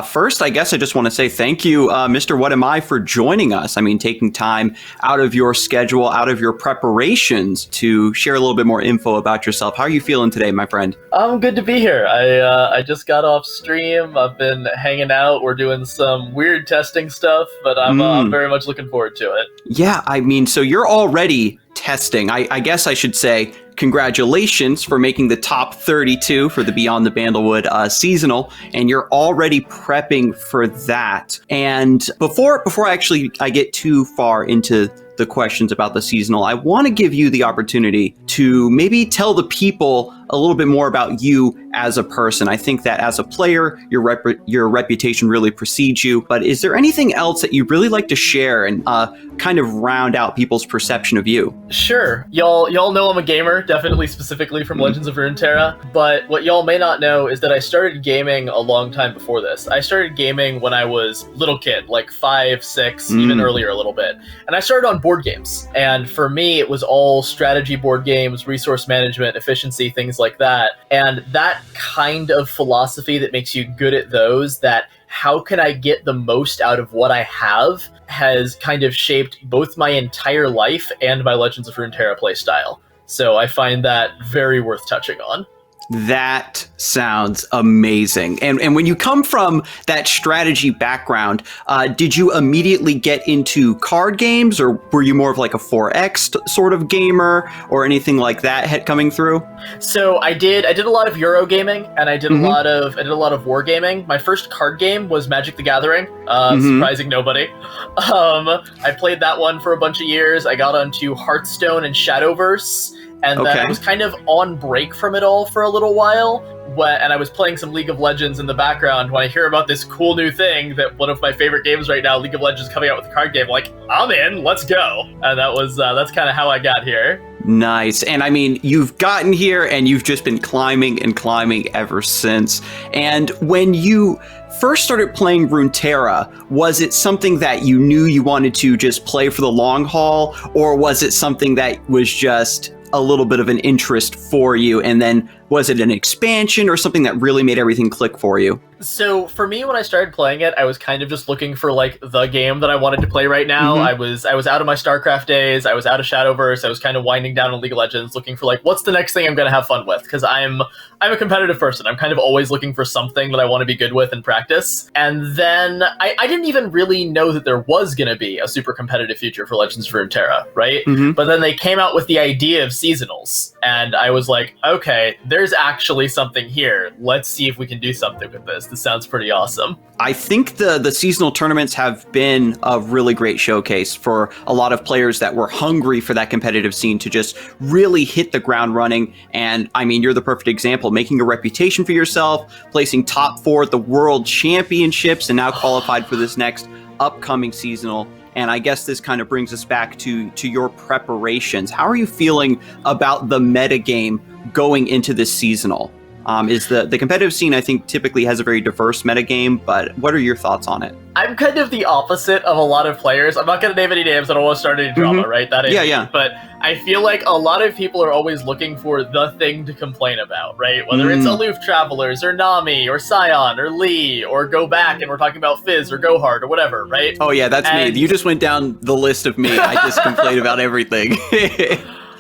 First, I guess I just want to say thank you, Mr. WhatAmI, for joining us. I mean, taking time out of your schedule, out of your preparations to share a little bit more info about yourself. How are you feeling today, my friend? I'm good to be here. I just got off stream. I've been hanging out. We're doing some weird testing stuff, but I'm very much looking forward to it. Yeah, I mean, so you're already testing. I guess I should say congratulations for making the top 32 for the Beyond the Bandlewood seasonal, and you're already prepping for that. And before I get too far into the questions about the seasonal, I want to give you the opportunity to maybe tell the people a little bit more about you as a person. I think that as a player, your reputation really precedes you, but is there anything else that you'd really like to share and kind of round out people's perception of you? Sure. Y'all know I'm a gamer, definitely specifically from Legends of Runeterra, but what y'all may not know is that I started gaming a long time before this. I started gaming when I was little kid, like 5, 6, even earlier a little bit. And I started on board games. And for me, it was all strategy board games, resource management, efficiency, things like that. And that kind of philosophy that makes you good at those, that how can I get the most out of what I have, has kind of shaped both my entire life and my Legends of Runeterra playstyle. So I find that very worth touching on. That sounds amazing. And when you come from that strategy background, did you immediately get into card games, or were you more of like a 4X sort of gamer or anything like that coming through? So I did a lot of Euro gaming, and I did a lot of war gaming. My first card game was Magic the Gathering, surprising nobody. I played that one for a bunch of years. I got onto Hearthstone and Shadowverse. And then I was kind of on break from it all for a little while, and I was playing some League of Legends in the background when I hear about this cool new thing that one of my favorite games right now, League of Legends, coming out with a card game. I'm like, I'm in, let's go. And that's kind of how I got here. Nice. And I mean, you've gotten here and you've just been climbing and climbing ever since. And when you first started playing Runeterra, was it something that you knew you wanted to just play for the long haul, or was it something that was just a little bit of an interest for you, and then was it an expansion or something that really made everything click for you? So for me, when I started playing it, I was kind of just looking for like the game that I wanted to play right now. I was out of my StarCraft days. I was out of Shadowverse. I was kind of winding down on League of Legends, looking for like, what's the next thing I'm going to have fun with? Because I'm a competitive person. I'm kind of always looking for something that I want to be good with and practice. And then I didn't even really know that there was going to be a super competitive future for Legends of Runeterra, right? But then they came out with the idea of seasonals, and I was like, okay, there's actually something here. Let's see if we can do something with this. This sounds pretty awesome. I think the seasonal tournaments have been a really great showcase for a lot of players that were hungry for that competitive scene to just really hit the ground running. And I mean, you're the perfect example, making a reputation for yourself, placing top 4 at the World Championships, and now qualified for this next upcoming seasonal. And I guess this kind of brings us back to your preparations. How are you feeling about the metagame going into this seasonal? Is the competitive scene, I think, typically has a very diverse metagame, but what are your thoughts on it? I'm kind of the opposite of a lot of players. I'm not going to name any names. I don't want to start any drama, right? That is, yeah. But I feel like a lot of people are always looking for the thing to complain about, right? Whether it's Aloof Travelers, or Nami, or Scion, or Lee, or Go Back, and we're talking about Fizz, or Go Hard, or whatever, right? Oh yeah, that's me. You just went down the list of me. I just complain about everything.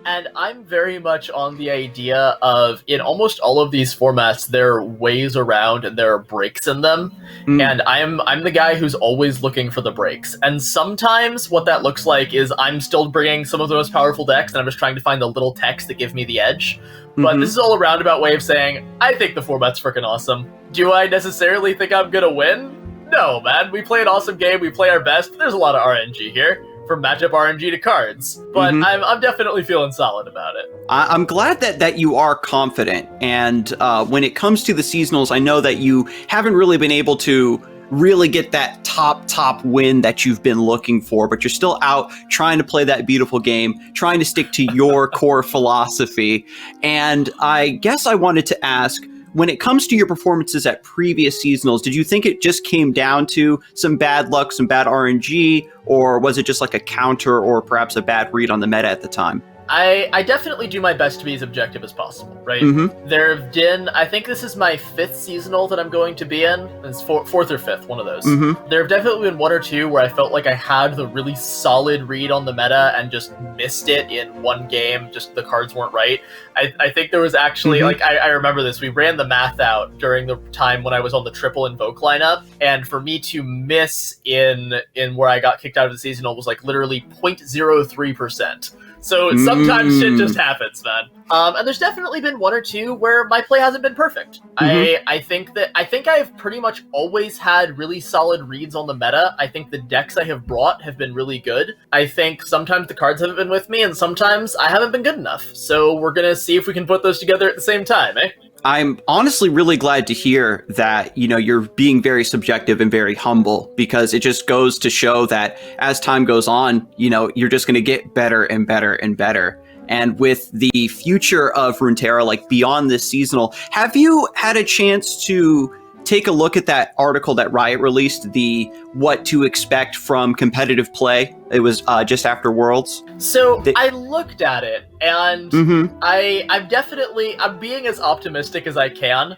And I'm very much on the idea of, in almost all of these formats, there are ways around and there are breaks in them. And I'm the guy who's always looking for the breaks. And sometimes what that looks like is I'm still bringing some of the most powerful decks, and I'm just trying to find the little techs that give me the edge. But this is all a roundabout way of saying, I think the format's freaking awesome. Do I necessarily think I'm gonna win? No, man. We play an awesome game, we play our best, but there's a lot of RNG here. From matchup RNG to cards, but I'm definitely feeling solid about it. I'm glad that you are confident, and when it comes to the seasonals, I know that you haven't really been able to really get that top win that you've been looking for, but you're still out trying to play that beautiful game, trying to stick to your core philosophy. And I guess I wanted to ask, when it comes to your performances at previous seasonals, did you think it just came down to some bad luck, some bad RNG, or was it just like a counter or perhaps a bad read on the meta at the time? I definitely do my best to be as objective as possible, right? There have been, I think this is my 5th seasonal that I'm going to be in. It's 4th or 5th, one of those. There have definitely been 1 or 2 where I felt like I had the really solid read on the meta and just missed it in one game, just the cards weren't right. I think there was actually, like, I remember this, we ran the math out during the time when I was on the triple invoke lineup, and for me to miss in where I got kicked out of the seasonal was like literally 0.03%. So sometimes shit just happens, man. And there's definitely been 1 or 2 where my play hasn't been perfect. I think I've pretty much always had really solid reads on the meta. I think the decks I have brought have been really good. I think sometimes the cards haven't been with me, and sometimes I haven't been good enough. So we're gonna see if we can put those together at the same time, eh? I'm honestly really glad to hear that, you know, you're being very subjective and very humble, because it just goes to show that as time goes on, you know, you're just going to get better and better and better. And with the future of Runeterra, like beyond this seasonal, have you had a chance to take a look at that article that Riot released, the what to expect from competitive play? It was just after Worlds. So I looked at it, and I'm being as optimistic as I can,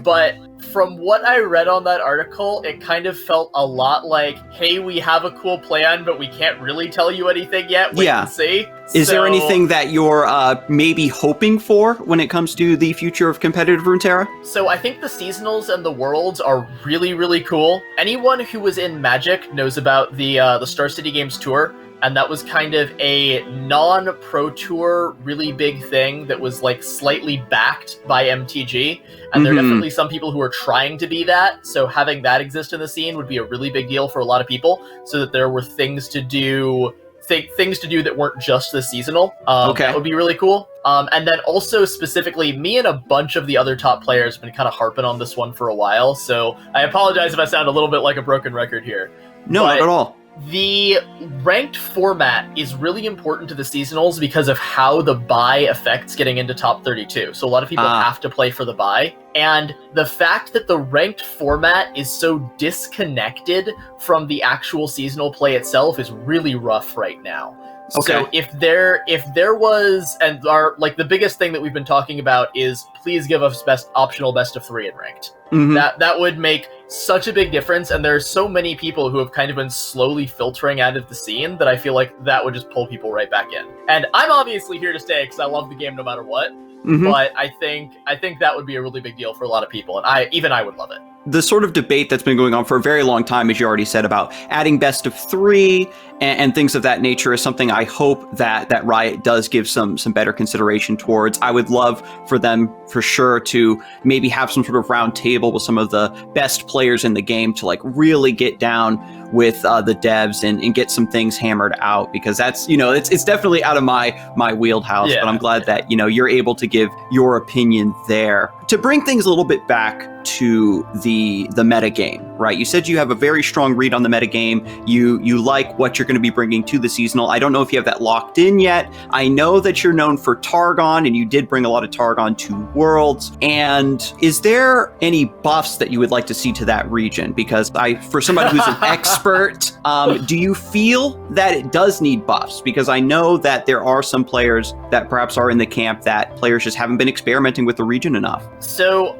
but from what I read on that article, it kind of felt a lot like, hey, we have a cool plan, but we can't really tell you anything yet. Wait and see. Is there anything that you're maybe hoping for when it comes to the future of competitive Runeterra? So I think the seasonals and the worlds are really, really cool. Anyone who was in Magic knows about the Star City Games tour, and that was kind of a non-pro tour, really big thing that was like slightly backed by MTG. And there are definitely some people who are trying to be that. So having that exist in the scene would be a really big deal for a lot of people, so that there were things to do that weren't just the seasonal. That would be really cool. And then also specifically, me and a bunch of the other top players have been kind of harping on this one for a while. So I apologize if I sound a little bit like a broken record here. No, not at all. The ranked format is really important to the seasonals because of how the bye affects getting into top 32. So a lot of people have to play for the bye. And the fact that the ranked format is so disconnected from the actual seasonal play itself is really rough right now. So if there was, and the biggest thing that we've been talking about is, please give us optional best of 3 in ranked. That would make such a big difference, and there's so many people who have kind of been slowly filtering out of the scene that I feel like that would just pull people right back in. And I'm obviously here to stay because I love the game no matter what. But I think that would be a really big deal for a lot of people, and I would love it. The sort of debate that's been going on for a very long time, as you already said, about adding best of 3 and things of that nature is something I hope that Riot does give some better consideration towards. I would love for them, for sure, to maybe have some sort of round table with some of the best players in the game to like really get down with the devs and get some things hammered out, because that's, you know, it's definitely out of my wheelhouse. But I'm glad that, you know, you're able to give your opinion there. To bring things a little bit back to the metagame, right? You said you have a very strong read on the metagame. You like what you're going to be bringing to the seasonal. I don't know if you have that locked in yet. I know that you're known for Targon, and you did bring a lot of Targon to Worlds. And is there any buffs that you would like to see to that region? Because for somebody who's an expert, do you feel that it does need buffs? Because I know that there are some players that perhaps are in the camp that players just haven't been experimenting with the region enough. So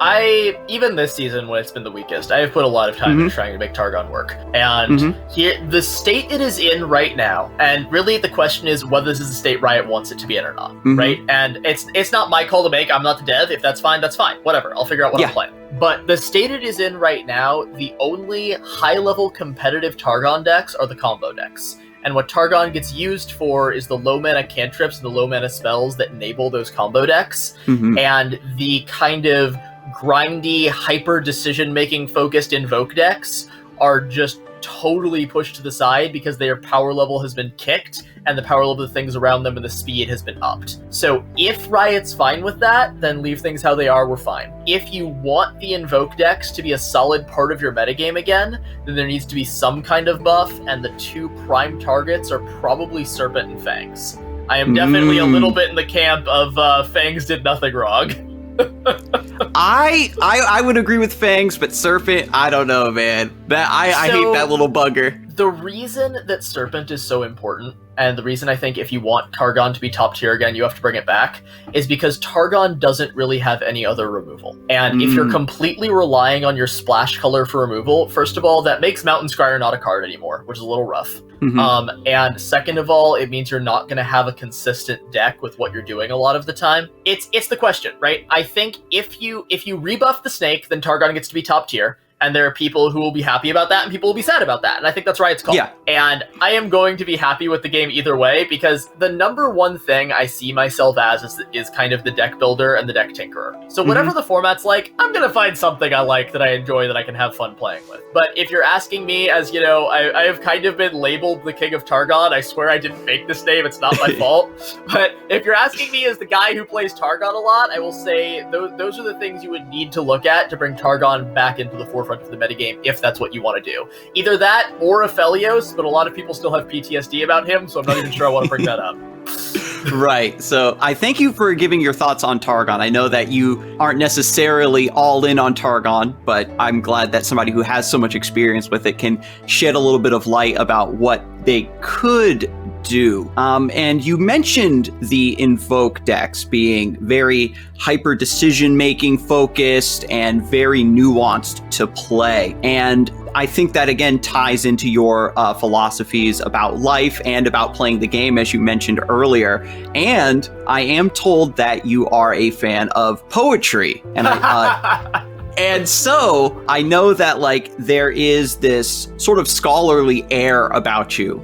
even this season, when it's been the weakest, I have put a lot of time into trying to make Targon work. And here, the state it is in right now, and really the question is whether this is the state Riot wants it to be in or not, right? And it's not my call to make. I'm not the dev. If that's fine, that's fine. Whatever. I'll figure out what I'm playing. But the state it is in right now, the only high-level competitive Targon decks are the combo decks. And what Targon gets used for is the low mana cantrips and the low mana spells that enable those combo decks. And the kind of grindy, hyper decision-making focused invoke decks are just totally pushed to the side because their power level has been kicked and the power level of the things around them and the speed has been upped. So if Riot's fine with that, then leave things how they are, we're fine. If you want the invoke decks to be a solid part of your metagame again, then there needs to be some kind of buff, and the 2 prime targets are probably Serpent and Fangs. I am definitely a little bit in the camp of Fangs did nothing wrong. I would agree with Fangs, but Serpent, I don't know, man. I hate that little bugger. The reason that Serpent is so important, and the reason I think if you want Targon to be top tier again, you have to bring it back, is because Targon doesn't really have any other removal. And if you're completely relying on your splash color for removal, first of all, that makes Mountain Scryer not a card anymore, which is a little rough. And second of all, it means you're not going to have a consistent deck with what you're doing a lot of the time. It's the question, right? I think if you rebuff the snake, then Targon gets to be top tier. And there are people who will be happy about that and people will be sad about that. And I think that's Riot's call. Yeah. And I am going to be happy with the game either way, because the number one thing I see myself as is kind of the deck builder and the deck tinkerer. So whatever the format's like, I'm going to find something I like that I enjoy that I can have fun playing with. But if you're asking me, as you know, I have kind of been labeled the King of Targon. I swear I didn't make this name. It's not my fault. But if you're asking me as the guy who plays Targon a lot, I will say those are the things you would need to look at to bring Targon back into the forefront for the metagame, if that's what you want to do. Either that or Aphelios, but a lot of people still have PTSD about him, so I'm not even sure I want to bring that up. Right. So I thank you for giving your thoughts on Targon. I know that you aren't necessarily all in on Targon, but I'm glad that somebody who has so much experience with it can shed a little bit of light about what they could do. And you mentioned the Invoke decks being very hyper decision-making focused and very nuanced to play. And I think that, again, ties into your philosophies about life and about playing the game, as you mentioned earlier. And I am told that you are a fan of poetry. And and so I know that, like, there is this sort of scholarly air about you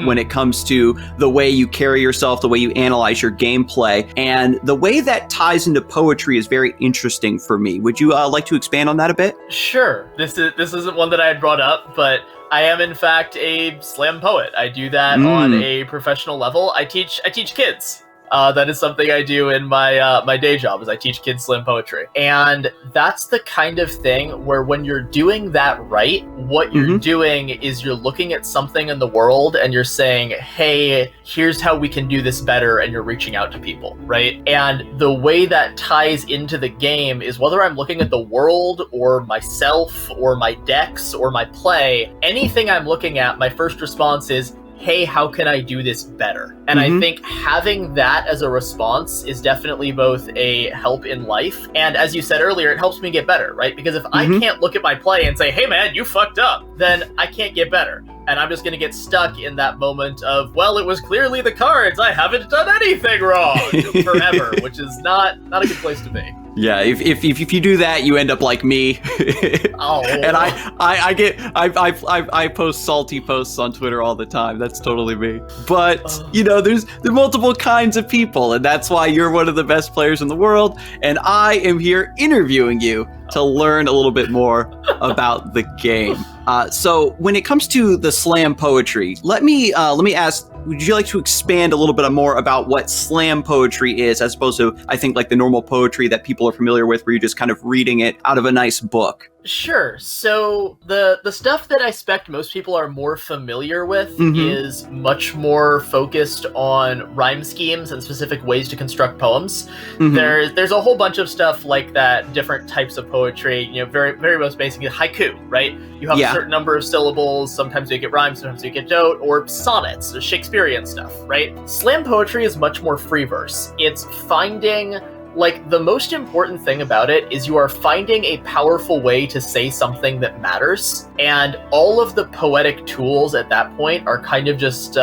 when it comes to the way you carry yourself, the way you analyze your gameplay, and the way that ties into poetry is very interesting for me. Would you like to expand on that a bit? Sure. This isn't one that I had brought up, but I am in fact a slam poet. I do that on a professional level. I teach kids. That is something I do in my day job, is I teach kids slam poetry. And that's the kind of thing where when you're doing that right, what you're doing is you're looking at something in the world and you're saying, hey, here's how we can do this better, and you're reaching out to people, right? And the way that ties into the game is whether I'm looking at the world or myself or my decks or my play, anything I'm looking at, my first response is, hey, how can I do this better? And I think having that as a response is definitely both a help in life, and as you said earlier, it helps me get better, right? Because if I can't look at my play and say, hey man, you fucked up, then I can't get better. And I'm just going to get stuck in that moment of, well, it was clearly the cards, I haven't done anything wrong forever, which is not a good place to be. Yeah, if you do that, you end up like me. And I post salty posts on Twitter all the time. That's totally me. But you know, there's multiple kinds of people, and that's why you're one of the best players in the world. And I am here interviewing you to learn a little bit more about the game. So when it comes to the slam poetry, let me ask, would you like to expand a little bit more about what slam poetry is, as opposed to, I think, like the normal poetry that people are familiar with, where you're just kind of reading it out of a nice book? Sure. So the stuff that I expect most people are more familiar with is much more focused on rhyme schemes and specific ways to construct poems. There's a whole bunch of stuff like that, different types of poetry, you know, very, very most basically haiku, right? You have a certain number of syllables, sometimes you get rhymes, sometimes you get note, or sonnets, Shakespearean stuff, right? Slam poetry is much more free verse. It's finding, like, the most important thing about it is you are finding a powerful way to say something that matters, and all of the poetic tools at that point are kind of just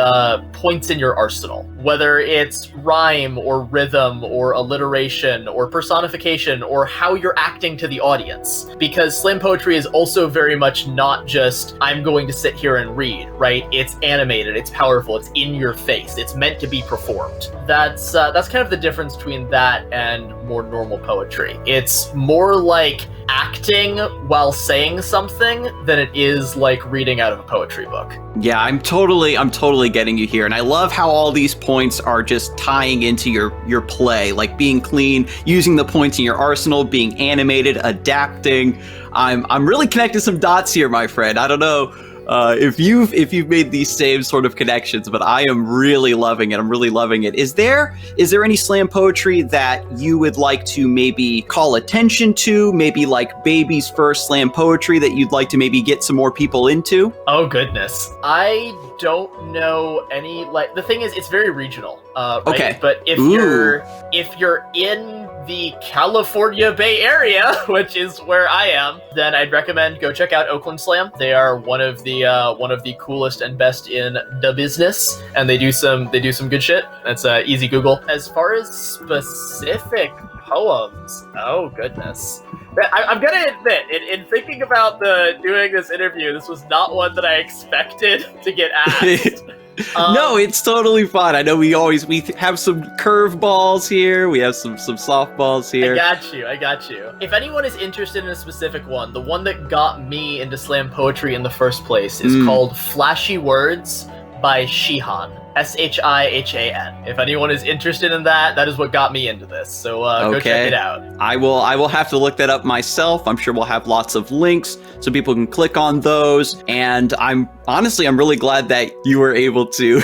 points in your arsenal. Whether it's rhyme or rhythm or alliteration or personification or how you're acting to the audience. Because slam poetry is also very much not just, I'm going to sit here and read, right? It's animated, it's powerful, it's in your face, it's meant to be performed. That's kind of the difference between that and more normal poetry. It's more like acting while saying something than it is like reading out of a poetry book. Yeah, I'm totally getting you here. And I love how all these points are just tying into your play, like being clean, using the points in your arsenal, being animated, adapting. I'm really connecting some dots here, my friend. I don't know if you've made these same sort of connections, but I am really loving it. I'm really loving it. Is there any slam poetry that you would like to maybe call attention to? Maybe like baby's first slam poetry that you'd like to maybe get some more people into? Oh goodness, I don't know any. Like, the thing is, it's very regional. Right? Okay. But if you're in the California Bay Area, which is where I am, then I'd recommend go check out Oakland Slam. They are one of the coolest and best in the business, and they do some good shit. That's easy Google. As far as specific poems, oh goodness. I'm gonna admit, in thinking about doing this interview, this was not one that I expected to get asked. No, it's totally fine. I know we have some curveballs here. We have some softballs here. I got you. If anyone is interested in a specific one, the one that got me into slam poetry in the first place is called Flashy Words by Shihan. Shihan. If anyone is interested in that, that is what got me into this. So go check it out. I will have to look that up myself. I'm sure we'll have lots of links so people can click on those. And I'm really glad that you were able to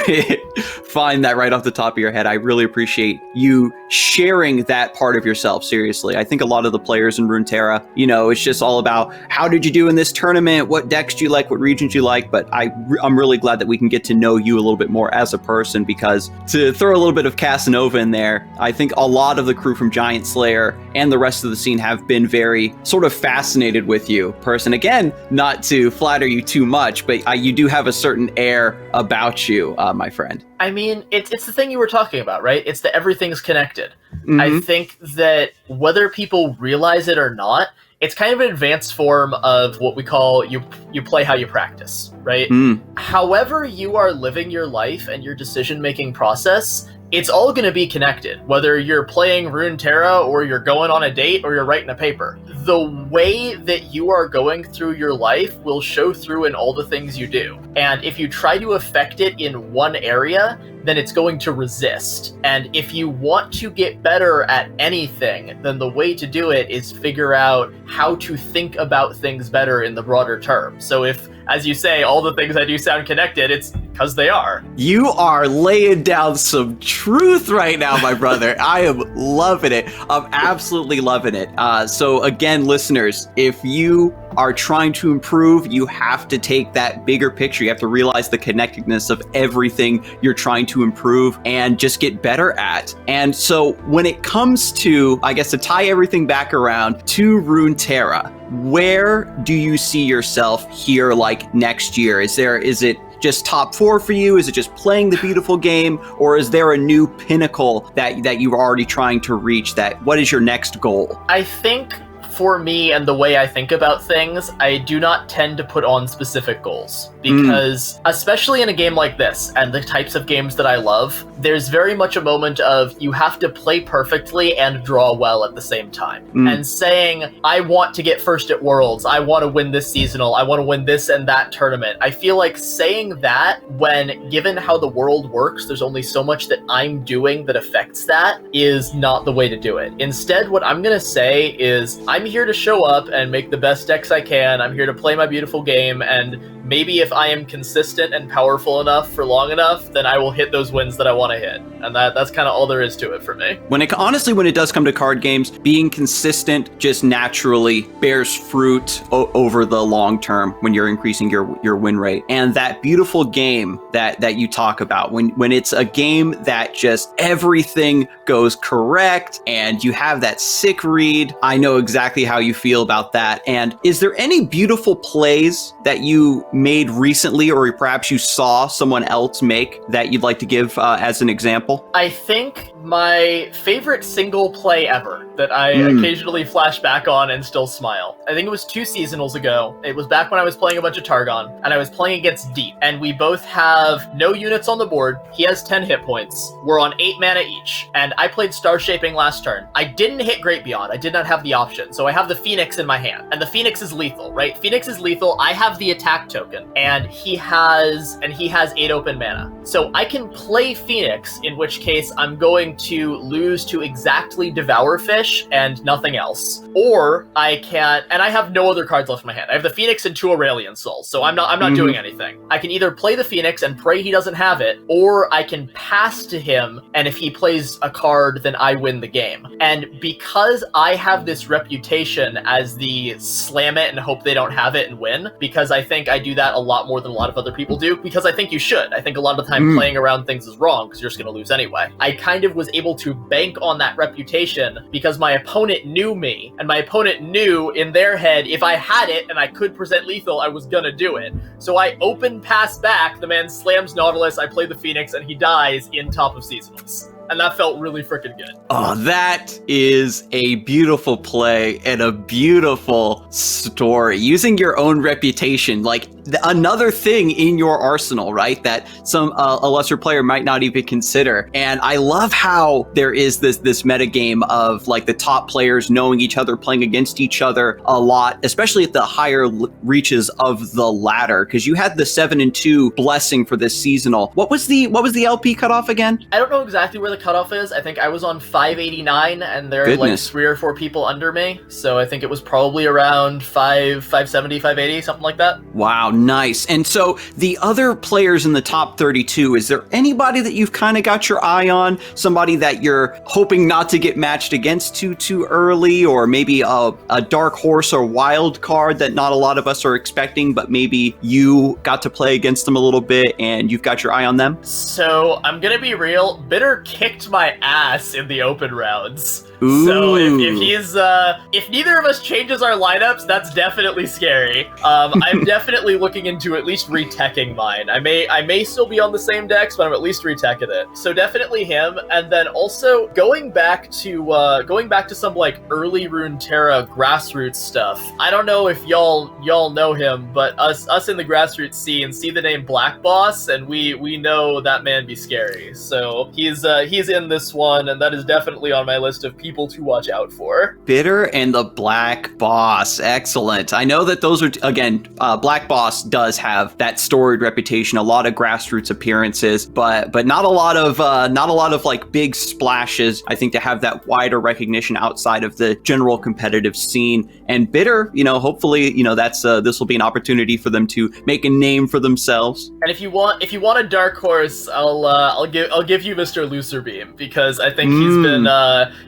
find that right off the top of your head. I really appreciate you sharing that part of yourself. Seriously, I think a lot of the players in Runeterra, it's just all about how did you do in this tournament? What decks do you like? What regions do you like? But I'm really glad that we can get to know you a little bit more as a person, because to throw a little bit of Casanova in there, I think a lot of the crew from Giant Slayer and the rest of the scene have been very sort of fascinated with you, person. Again, not to flatter you too much, but you do have a certain air about you, my friend. I mean, it's the thing you were talking about, right? It's that everything's connected. I think that whether people realize it or not, it's kind of an advanced form of what we call you play how you practice, right? However you are living your life and your decision-making process, it's all going to be connected, whether you're playing Runeterra or you're going on a date or you're writing a paper. The way that you are going through your life will show through in all the things you do. And if you try to affect it in one area, then it's going to resist. And if you want to get better at anything, then the way to do it is figure out how to think about things better in the broader term. So if, as you say, all the things I do sound connected, it's because they are. You are laying down some truth right now, my brother. I am loving it. I'm absolutely loving it. So again, listeners, if you are trying to improve, you have to take that bigger picture. You have to realize the connectedness of everything you're trying to improve and just get better at. And so when it comes to, I guess, to tie everything back around to Runeterra, where do you see yourself here, like next year? Is it just top 4 for you? Is it just playing the beautiful game, or is there a new pinnacle that you're already trying to reach? What is your next goal? I think for me and the way I think about things, I do not tend to put on specific goals, because especially in a game like this and the types of games that I love, there's very much a moment of you have to play perfectly and draw well at the same time. And saying, I want to get first at Worlds, I want to win this seasonal, I want to win this and that tournament. I feel like saying that, when given how the world works, there's only so much that I'm doing that affects that, is not the way to do it. Instead, what I'm going to say is, I'm here to show up and make the best decks I can. I'm here to play my beautiful game, and maybe if I am consistent and powerful enough for long enough, then I will hit those wins that I want to hit. And that's kind of all there is to it for me. When it does come to card games, being consistent just naturally bears fruit over the long term when you're increasing your win rate. And that beautiful game that you talk about, when it's a game that just everything goes correct and you have that sick read, I know exactly how you feel about that. And is there any beautiful plays that you made recently, or perhaps you saw someone else make, that you'd like to give as an example? I think my favorite single play ever that I occasionally flash back on and still smile. I think it was 2 seasonals ago. It was back when I was playing a bunch of Targon, and I was playing against Deep, and we both have no units on the board. He has 10 hit points. We're on 8 mana each, and I played Star Shaping last turn. I didn't hit Great Beyond. I did not have the option, so I have the Phoenix in my hand, and the Phoenix is lethal, right? Phoenix is lethal. I have the attack token. token, and he has 8 open mana. So I can play Phoenix, in which case I'm going to lose to exactly Devour Fish and nothing else. Or I can, and I have no other cards left in my hand. I have the Phoenix and 2 Aurelian Souls, so I'm not doing anything. I can either play the Phoenix and pray he doesn't have it, or I can pass to him, and if he plays a card, then I win the game. And because I have this reputation as the slam it and hope they don't have it and win, because I think I do that a lot more than a lot of other people do, because I think you should. I think a lot of the time playing around things is wrong, because you're just going to lose anyway. I kind of was able to bank on that reputation because my opponent knew me, and my opponent knew in their head if I had it and I could present lethal, I was going to do it. So I open pass back, the man slams Nautilus, I play the Phoenix, and he dies in top of seasonals. And that felt really freaking good. Oh, that is a beautiful play and a beautiful story. Using your own reputation, like another thing in your arsenal, right? That a lesser player might not even consider. And I love how there is this metagame of like the top players knowing each other, playing against each other a lot, especially at the higher reaches of the ladder. Because you had the 7-2 blessing for this seasonal. What was the LP cutoff again? I don't know exactly where the cutoff is. I think I was on 589 and there are like 3 or 4 people under me. So I think it was probably around 570, 580, something like that. Wow, nice. And so the other players in the top 32, is there anybody that you've kind of got your eye on? Somebody that you're hoping not to get matched against too early, or maybe a dark horse or wild card that not a lot of us are expecting, but maybe you got to play against them a little bit and you've got your eye on them? So I'm gonna be real, Bitter kicked my ass in the open rounds. Ooh. So if neither of us changes our lineups, that's definitely scary. I'm definitely looking into at least reteching mine. I may still be on the same decks, but I'm at least reteching it. So definitely him, and then also going back to some like early Runeterra grassroots stuff. I don't know if y'all know him, but us in the grassroots scene see the name Black Boss, and we know that man be scary. So he's in this one, and that is definitely on my list of people to watch out for. Bitter and the Black Boss. Excellent. I know that those are, again, Black Boss does have that storied reputation, a lot of grassroots appearances, but not a lot of like big splashes, I think, to have that wider recognition outside of the general competitive scene. And Bitter, hopefully, that's this will be an opportunity for them to make a name for themselves. And if you want a dark horse, I'll give you Mr. Lucerbeam, because I think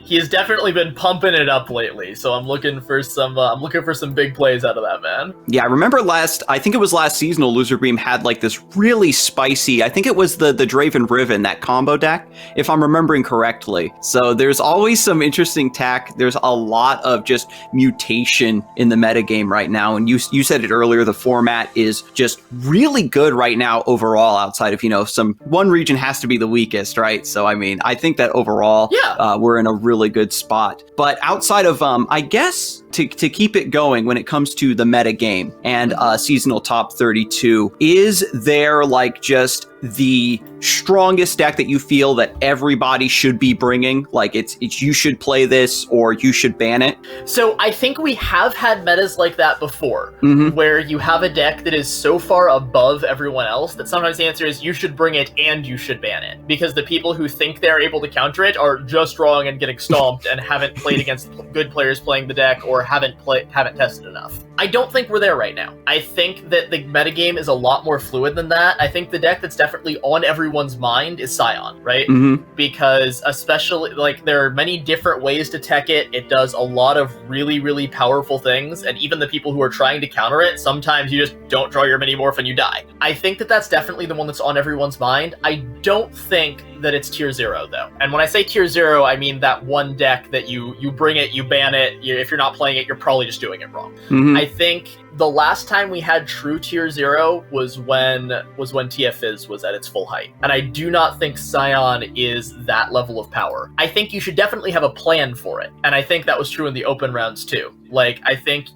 he has definitely been pumping it up lately. So I'm looking for some big plays out of that man. Yeah, I remember I think it was last seasonal, Lucerbeam had like this really spicy, I think it was the Draven Riven, that combo deck, if I'm remembering correctly. So there's always some interesting tech. There's a lot of just mutation in the metagame right now. And you said it earlier, the format is just really good right now overall, outside of, one region has to be the weakest, right? So, I mean, I think that overall, we're in a really good spot. But outside of, I guess, to keep it going when it comes to the meta game and seasonal top 32, is there like just the strongest deck that you feel that everybody should be bringing? Like it's you should play this or you should ban it? So I think we have had metas like that before, where you have a deck that is so far above everyone else that sometimes the answer is you should bring it and you should ban it, because the people who think they're able to counter it are just wrong and getting stomped and haven't played against good players playing the deck or haven't tested enough. I don't think we're there right now. I think that the metagame is a lot more fluid than that. I think the deck that's definitely on everyone's mind is Scion, right? Because especially, like, there are many different ways to tech it. It does a lot of really, really powerful things, and even the people who are trying to counter it, sometimes you just don't draw your mini-morph and you die. I think that that's definitely the one that's on everyone's mind. I don't think that it's tier 0, though. And when I say tier 0, I mean that one deck that you bring it, you ban it, if you're not playing it, you're probably just doing it wrong. I think the last time we had true tier 0 was when TF Fizz was at its full height. And I do not think Scion is that level of power. I think you should definitely have a plan for it. And I think that was true in the open rounds too. Like, I think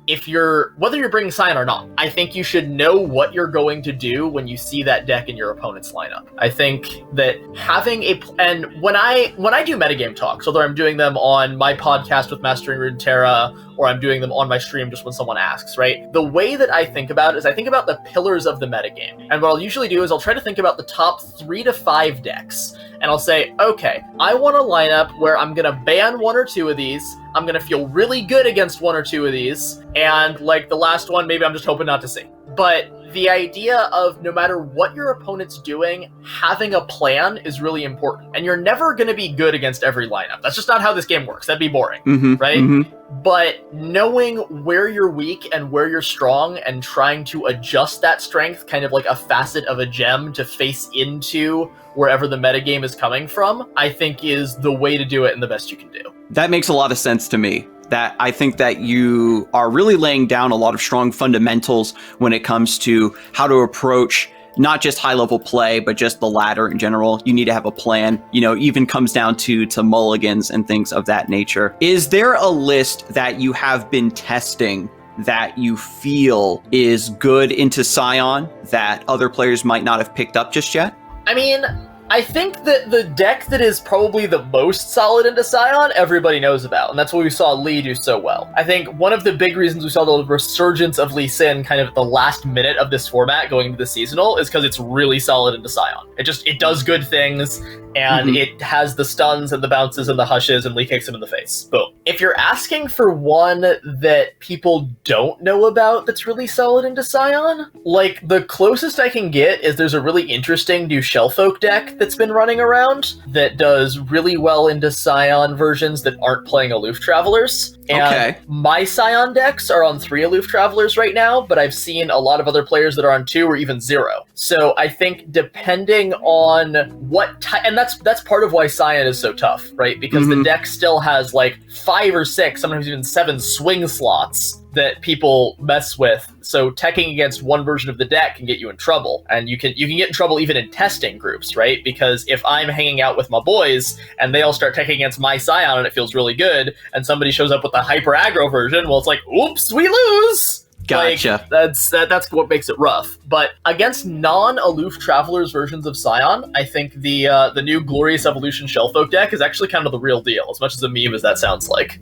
whether you're bringing Scion or not, I think you should know what you're going to do when you see that deck in your opponent's lineup. I think that having and when I do metagame talks, whether I'm doing them on my podcast with Mastering Runeterra, or I'm doing them on my stream just when someone asks, right? The way that I think about it is I think about the pillars of the metagame. And what I'll usually do is I'll try to think about the top 3 to 5 decks. And I'll say, okay, I want a lineup where I'm going to ban 1 or 2 of these. I'm going to feel really good against 1 or 2 of these. And like the last one, maybe I'm just hoping not to see. But the idea of no matter what your opponent's doing, having a plan is really important. And you're never going to be good against every lineup. That's just not how this game works. That'd be boring, right? But knowing where you're weak and where you're strong and trying to adjust that strength, kind of like a facet of a gem to face into wherever the metagame is coming from, I think is the way to do it and the best you can do. That makes a lot of sense to me. That I think that you are really laying down a lot of strong fundamentals when it comes to how to approach not just high-level play, but just the ladder in general. You need to have a plan, even comes down to mulligans and things of that nature. Is there a list that you have been testing that you feel is good into Scion that other players might not have picked up just yet? I mean, I think that the deck that is probably the most solid into Scion, everybody knows about, and that's what we saw Lee do so well. I think one of the big reasons we saw the resurgence of Lee Sin kind of at the last minute of this format going into the seasonal is because it's really solid into Scion. It does good things, and it has the stuns and the bounces and the hushes, and Lee kicks him in the face. Boom. If you're asking for one that people don't know about that's really solid into Scion, like the closest I can get is there's a really interesting new Shellfolk deck that's been running around that does really well into Scion versions that aren't playing Aloof Travelers. And my Scion decks are on 3 Aloof Travelers right now, but I've seen a lot of other players that are on 2 or even 0. So I think depending on what type, and that's part of why Scion is so tough, right? Because the deck still has like 5 or 6, sometimes even 7 swing slots that people mess with. So teching against one version of the deck can get you in trouble. And you can get in trouble even in testing groups, right? Because if I'm hanging out with my boys and they all start teching against my Scion and it feels really good, and somebody shows up with the hyper aggro version, well, it's like, oops, we lose. Gotcha. Like, that's what makes it rough. But against non-Aloof Travelers versions of Scion, I think the new Glorious Evolution Shellfolk deck is actually kind of the real deal, as much as a meme as that sounds like.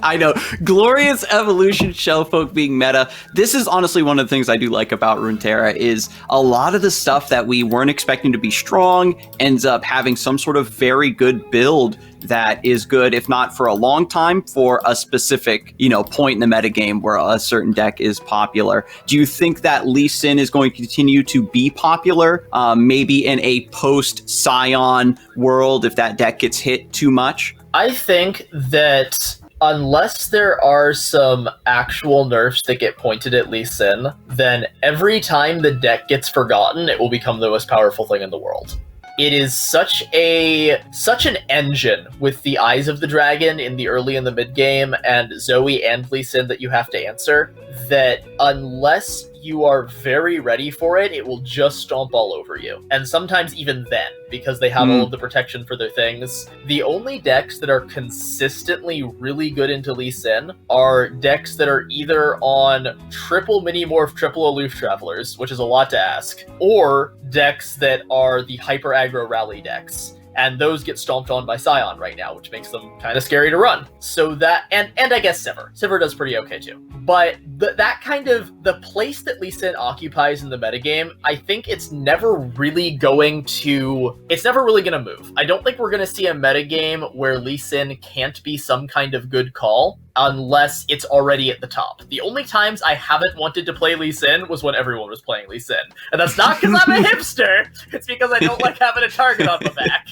I know. Glorious Evolution Shellfolk being meta. This is honestly one of the things I do like about Runeterra is a lot of the stuff that we weren't expecting to be strong ends up having some sort of very good build that is good, if not for a long time, for a specific, point in the metagame where a certain deck is popular. Do you think that Lee Sin is going to continue to be popular, maybe in a post-Scion world if that deck gets hit too much? I think that unless there are some actual nerfs that get pointed at Lee Sin, then every time the deck gets forgotten, it will become the most powerful thing in the world. It is such an engine with the Eyes of the Dragon in the early and the mid game, and Zoe and Lee Sin that you have to answer, that unless you are very ready for it, it will just stomp all over you. And sometimes even then, because they have all of the protection for their things. The only decks that are consistently really good into Lee Sin are decks that are either on triple Mini-Morph, triple Aloof Travelers, which is a lot to ask, or decks that are the Hyper Aggro Rally decks. And those get stomped on by Scion right now, which makes them kind of scary to run. So that, and I guess Sivir. Sivir does pretty okay too. But that kind of, the place that Lee Sin occupies in the metagame, I think it's never really going to move. I don't think we're going to see a metagame where Lee Sin can't be some kind of good call, unless it's already at the top. The only times I haven't wanted to play Lee Sin was when everyone was playing Lee Sin. And that's not because I'm a hipster, it's because I don't like having a target on my back.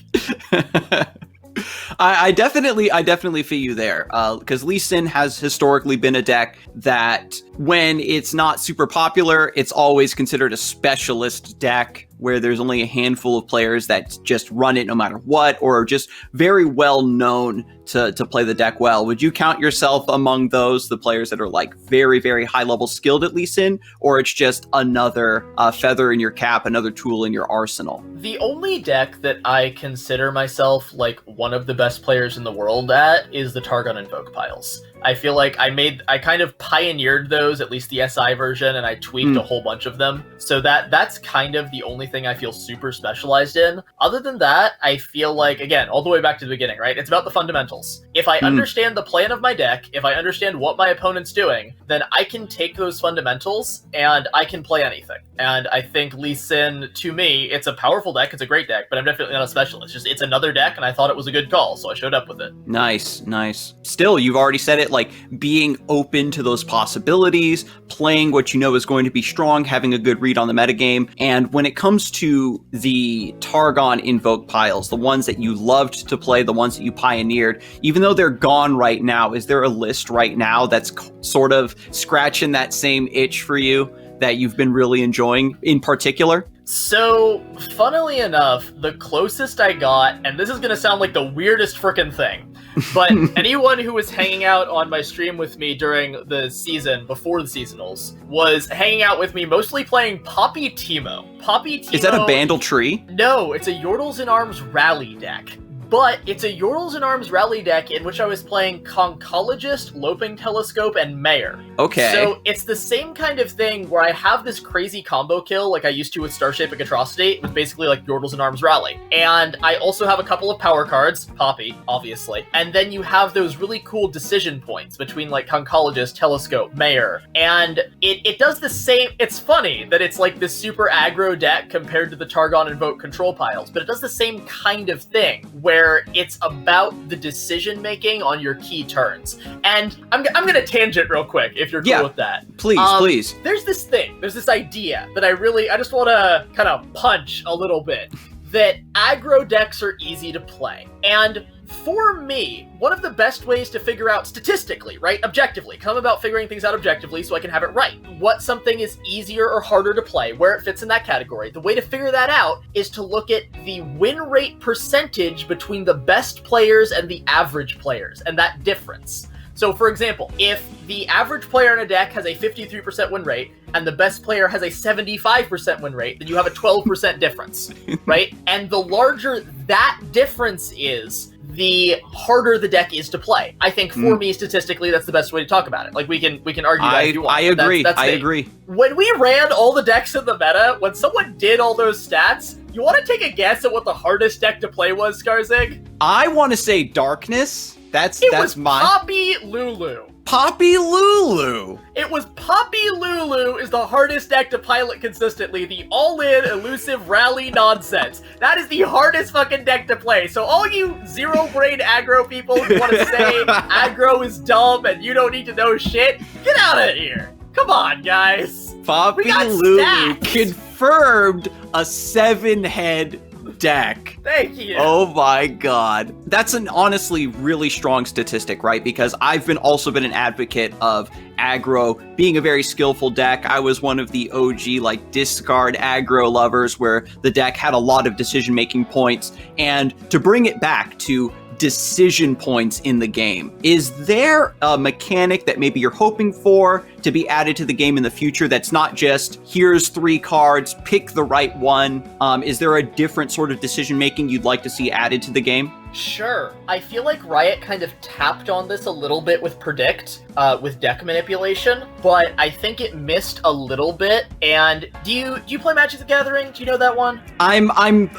I definitely feel you there, because Lee Sin has historically been a deck that when it's not super popular, it's always considered a specialist deck where there's only a handful of players that just run it no matter what, or are just very well known to play the deck well. Would you count yourself among those, the players that are like very, very high level skilled at Lee Sin, or it's just another feather in your cap, another tool in your arsenal? The only deck that I consider myself like one of the best players in the world at is the Targon Invoke piles. I feel like I kind of pioneered those, at least the SI version, and I tweaked a whole bunch of them. So that's kind of the only thing I feel super specialized in. Other than that, I feel like, again, all the way back to the beginning, right? It's about the fundamentals. fundamentals. If I understand the plan of my deck, if I understand what my opponent's doing, then I can take those fundamentals and I can play anything. And I think Lee Sin, to me, it's a powerful deck, it's a great deck, but I'm definitely not a specialist. Just it's another deck, and I thought it was a good call, so I showed up with it. Nice, nice. Still, you've already said it, like being open to those possibilities, playing what you know is going to be strong, having a good read on the metagame. And when it comes to the Targon Invoke piles, the ones that you loved to play, the ones that you pioneered, even though they're gone right now, is there a list right now that's sort of scratching that same itch for you that you've been really enjoying in particular? So, funnily enough, the closest I got, and this is going to sound like the weirdest frickin' thing, but anyone who was hanging out on my stream with me during the season, before the seasonals, was hanging out with me mostly playing Poppy Teemo. Poppy Teemo... Is that a Bandle Tree? No, it's a Yordles in Arms rally deck. But it's a Yordles in Arms rally deck in which I was playing Conchologist, Loping Telescope, and Mayor. Okay. So it's the same kind of thing where I have this crazy combo kill like I used to with Starshaping Atrocity, with basically like Yordles in Arms rally. And I also have a couple of power cards, Poppy, obviously. And then you have those really cool decision points between like Conchologist, Telescope, Mayor. And it does the same, it's funny that it's like this super aggro deck compared to the Targon Invoke control piles, but it does the same kind of thing where it's about the decision making on your key turns. And I'm gonna tangent real quick if you're cool with that. Please, please. There's this idea that I just want to kind of punch a little bit, that aggro decks are easy to play. And for me, one of the best ways to figure out statistically, right, objectively, come about figuring things out objectively so I can have it right, what something is easier or harder to play, where it fits in that category. The way to figure that out is to look at the win rate percentage between the best players and the average players, and that difference. So, for example, if the average player in a deck has a 53% win rate and the best player has a 75% win rate, then you have a 12% difference, right? And the larger that difference is, the harder the deck is to play. I think for me, statistically, that's the best way to talk about it. Like, we can argue that if you want. I agree. That's I agree. When we ran all the decks in the meta, when someone did all those stats, you want to take a guess at what the hardest deck to play was, Scarzig? I want to say Darkness. That's mine. Poppy Lulu. Poppy Lulu. It was Poppy Lulu is the hardest deck to pilot consistently. The all-in elusive rally nonsense. That is the hardest fucking deck to play. So all you zero-brain aggro people who want to say aggro is dumb and you don't need to know shit, get out of here. Come on, guys. Poppy Lulu confirmed a 7-head deck. Thank you. Oh my god. That's an honestly really strong statistic, right? Because I've also been an advocate of aggro being a very skillful deck. I was one of the OG like discard aggro lovers where the deck had a lot of decision-making points. And to bring it back to decision points in the game, is there a mechanic that maybe you're hoping for to be added to the game in the future that's not just here's 3 cards, pick the right one? Is there a different sort of decision making you'd like to see added to the game? Sure. I feel like Riot kind of tapped on this a little bit with Predict, with deck manipulation, but I think it missed a little bit. And do you play Magic the Gathering? Do you know that one? I'm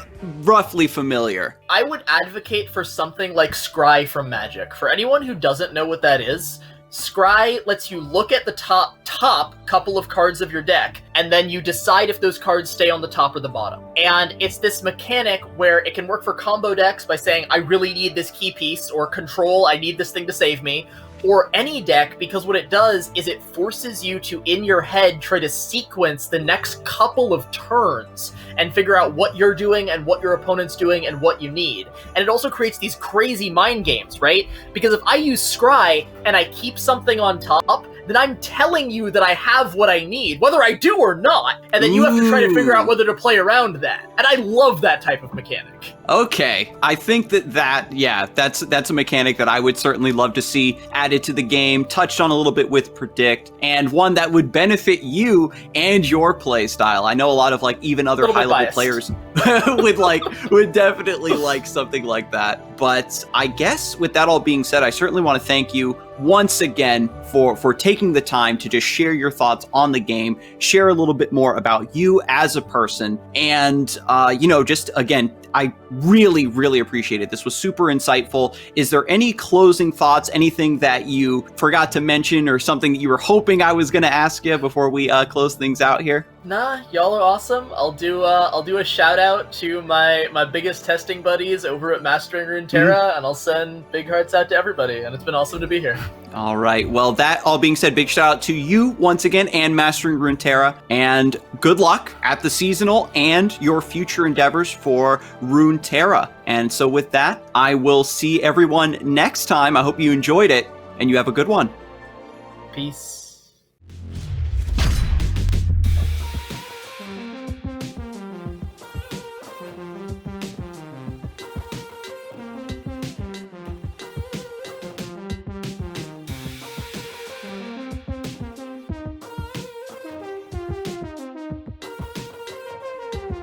roughly familiar. I would advocate for something like Scry from Magic. For anyone who doesn't know what that is, Scry lets you look at the top couple of cards of your deck, and then you decide if those cards stay on the top or the bottom. And it's this mechanic where it can work for combo decks by saying, I really need this key piece, or control, I need this thing to save me, or any deck, because what it does is it forces you to, in your head, try to sequence the next couple of turns and figure out what you're doing and what your opponent's doing and what you need. And it also creates these crazy mind games, right? Because if I use Scry and I keep something on top, then I'm telling you that I have what I need, whether I do or not, and then you have to try to figure out whether to play around that. And I love that type of mechanic. Okay, I think that's a mechanic that I would certainly love to see added to the game, touched on a little bit with Predict, and one that would benefit you and your play style. I know a lot of like even other high-level players would definitely like something like that. But I guess with that all being said, I certainly want to thank you once again for taking the time to just share your thoughts on the game, share a little bit more about you as a person, and just again I really, really appreciate it. This was super insightful. Is there any closing thoughts, anything that you forgot to mention or something that you were hoping I was going to ask you before we close things out here? Nah, y'all are awesome. I'll do a shout out to my biggest testing buddies over at Mastering Runeterra, and I'll send big hearts out to everybody. And it's been awesome to be here. All right. Well, that all being said, big shout out to you once again and Mastering Runeterra, and good luck at the seasonal and your future endeavors for Runeterra. And so with that, I will see everyone next time. I hope you enjoyed it and you have a good one. Peace.